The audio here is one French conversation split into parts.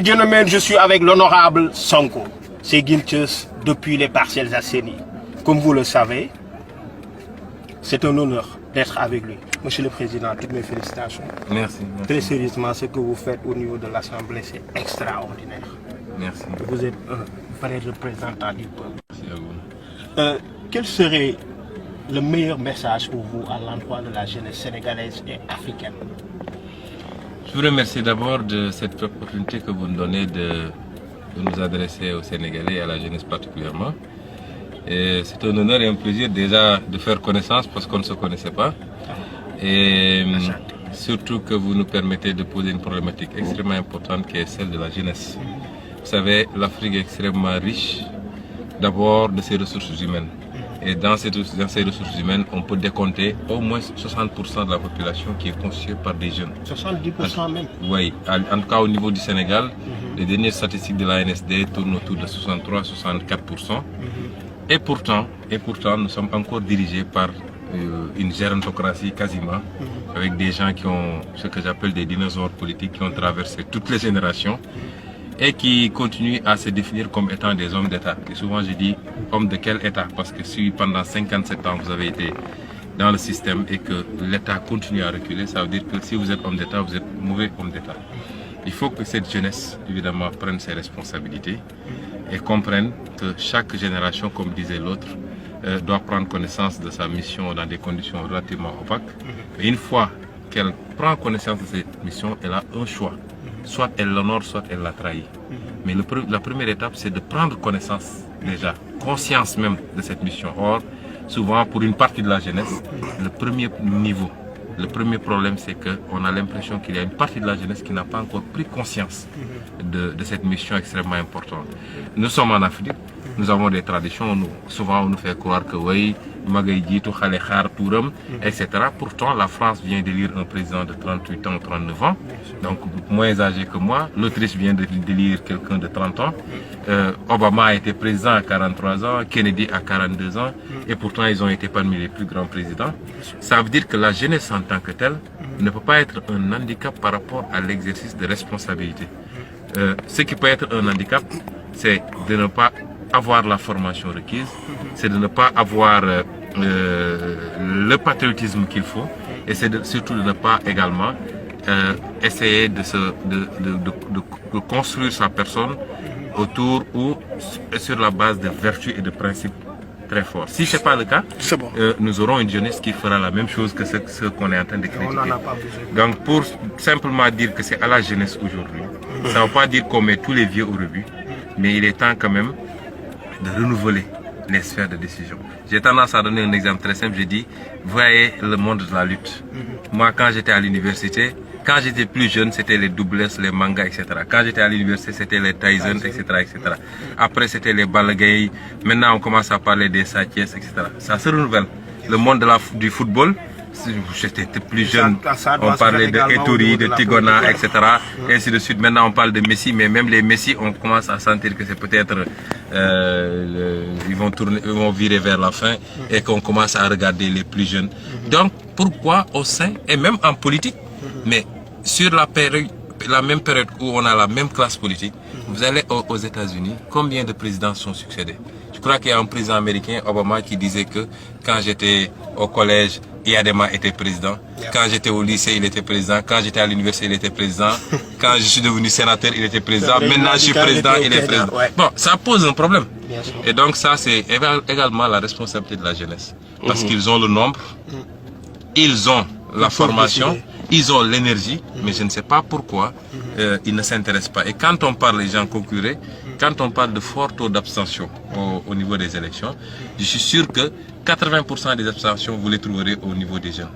Gentlemen, je suis avec l'honorable Sonko, c'est Guiltius depuis les Parcelles Assainies. Comme vous le savez, c'est un honneur d'être avec lui. Monsieur le Président, toutes mes félicitations. Merci. Très sérieusement, ce que vous faites au niveau de l'Assemblée, c'est extraordinaire. Merci. Vous êtes un vrai représentant du peuple. Merci à vous. Quel serait le meilleur message pour vous à l'endroit de la jeunesse sénégalaise et africaine? Je vous remercie d'abord de cette opportunité que vous nous donnez de nous adresser aux Sénégalais et à la jeunesse particulièrement. C'est un honneur et un plaisir déjà de faire connaissance parce qu'on ne se connaissait pas. Et surtout que vous nous permettez de poser une problématique extrêmement importante qui est celle de la jeunesse. Vous savez, l'Afrique est extrêmement riche d'abord de ses ressources humaines. Et dans ces ressources humaines, on peut décompter au moins 60% de la population qui est constituée par des jeunes. 70% même? Oui, en tout cas au niveau du Sénégal, les dernières statistiques de l'ANSD tournent autour de 63-64%. Et pourtant, nous sommes encore dirigés par une gérontocratie quasiment, avec des gens qui ont ce que j'appelle des dinosaures politiques, qui ont traversé toutes les générations et qui continuent à se définir comme étant des hommes d'État. Et souvent je dis, hommes de quel État? Parce que si pendant 57 ans vous avez été dans le système et que l'État continue à reculer, ça veut dire que si vous êtes homme d'État, vous êtes mauvais homme d'État. Il faut que cette jeunesse, évidemment, prenne ses responsabilités et comprenne que chaque génération, comme disait l'autre, doit prendre connaissance de sa mission dans des conditions relativement opaques. Et une fois qu'elle prend connaissance de cette mission, elle a un choix. Soit elle l'honore, soit elle la trahit. Mais la première étape, c'est de prendre connaissance déjà, conscience même de cette mission. Or, souvent, pour une partie de la jeunesse, le premier niveau, le premier problème, c'est qu'on a l'impression qu'il y a une partie de la jeunesse qui n'a pas encore pris conscience de cette mission extrêmement importante. Nous sommes en Afrique, nous avons des traditions, souvent on nous fait croire que oui, etc. Pourtant, la France vient d'élire un président de 38 ans ou 39 ans, donc moins âgé que moi. L'Autriche vient d'élire quelqu'un de 30 ans. Obama a été président à 43 ans, Kennedy à 42 ans, et pourtant ils ont été parmi les plus grands présidents. Ça veut dire que la jeunesse en tant que telle ne peut pas être un handicap par rapport à l'exercice de responsabilité. Ce qui peut être un handicap, c'est de ne pas avoir la formation requise, c'est de ne pas avoir le patriotisme qu'il faut, et c'est surtout de ne pas également essayer de construire sa personne autour ou sur la base de vertus et de principes très forts. Si ce n'est pas le cas, nous aurons une jeunesse qui fera la même chose que ce qu'on est en train de critiquer. Donc pour simplement dire que c'est à la jeunesse aujourd'hui, ça ne veut pas dire qu'on met tous les vieux au rebut, mais il est temps quand même de renouveler les sphères de décision. J'ai tendance à donner un exemple très simple, je dis, voyez le monde de la lutte. Moi, quand j'étais à l'université, quand j'étais plus jeune, c'était les Double S, les mangas, etc. Quand j'étais à l'université, c'était les Tyson, etc., etc. Après, c'était les Balagay. Maintenant, on commence à parler des Sathies, etc. Ça se renouvelle. Le monde du football, j'étais plus jeune, on parlait de Ettori, de Tigona, etc. Et ainsi de suite. Maintenant, on parle de Messi, mais même les Messi, on commence à sentir que c'est peut-être ils vont virer vers la fin et qu'on commence à regarder les plus jeunes. Donc, pourquoi au sein, et même en politique, mais sur la même période où on a la même classe politique, vous allez aux États-Unis, combien de présidents sont succédés? Je crois qu'il y a un président américain, Obama, qui disait que quand j'étais au collège, Iadema était président. Quand j'étais au lycée, il était président. Quand j'étais à l'université, il était président. Quand je suis devenu sénateur, il était président. Maintenant, je suis président, il est président. Bon, ça pose un problème. Et donc ça, c'est également la responsabilité de la jeunesse. Parce qu'ils ont le nombre, ils ont la formation, ils ont l'énergie, mais je ne sais pas pourquoi ils ne s'intéressent pas. Et quand on parle des gens concurrents, quand on parle de fort taux d'abstention au niveau des élections, je suis sûr que 80% des abstentions, vous les trouverez au niveau des jeunes.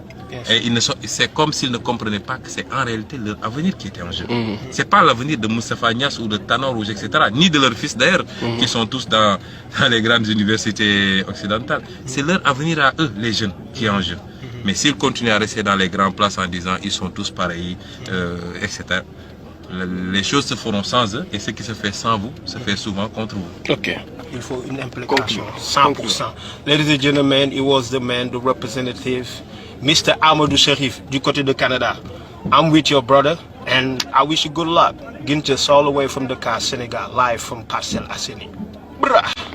Et c'est comme s'ils ne comprenaient pas que c'est en réalité leur avenir qui était en jeu. Ce n'est pas l'avenir de Moustapha Niasse ou de Tanor Rouge, etc. Ni de leurs fils d'ailleurs, qui sont tous dans les grandes universités occidentales. C'est leur avenir à eux, les jeunes, qui est en jeu. Mais s'ils continuent à rester dans les grandes places en disant ils sont tous pareils, etc., les choses se feront sans eux, et ce qui se fait sans vous se fait souvent contre vous. Ok. Il faut une implication, 100%. Ladies and gentlemen, it was the man, the representative, Mr. Amadou Sherif, du côté de Canada. I'm with your brother, And I wish you good luck. Ginches all the way from Dakar, Senegal, live from Parcelles Assainies. Brah.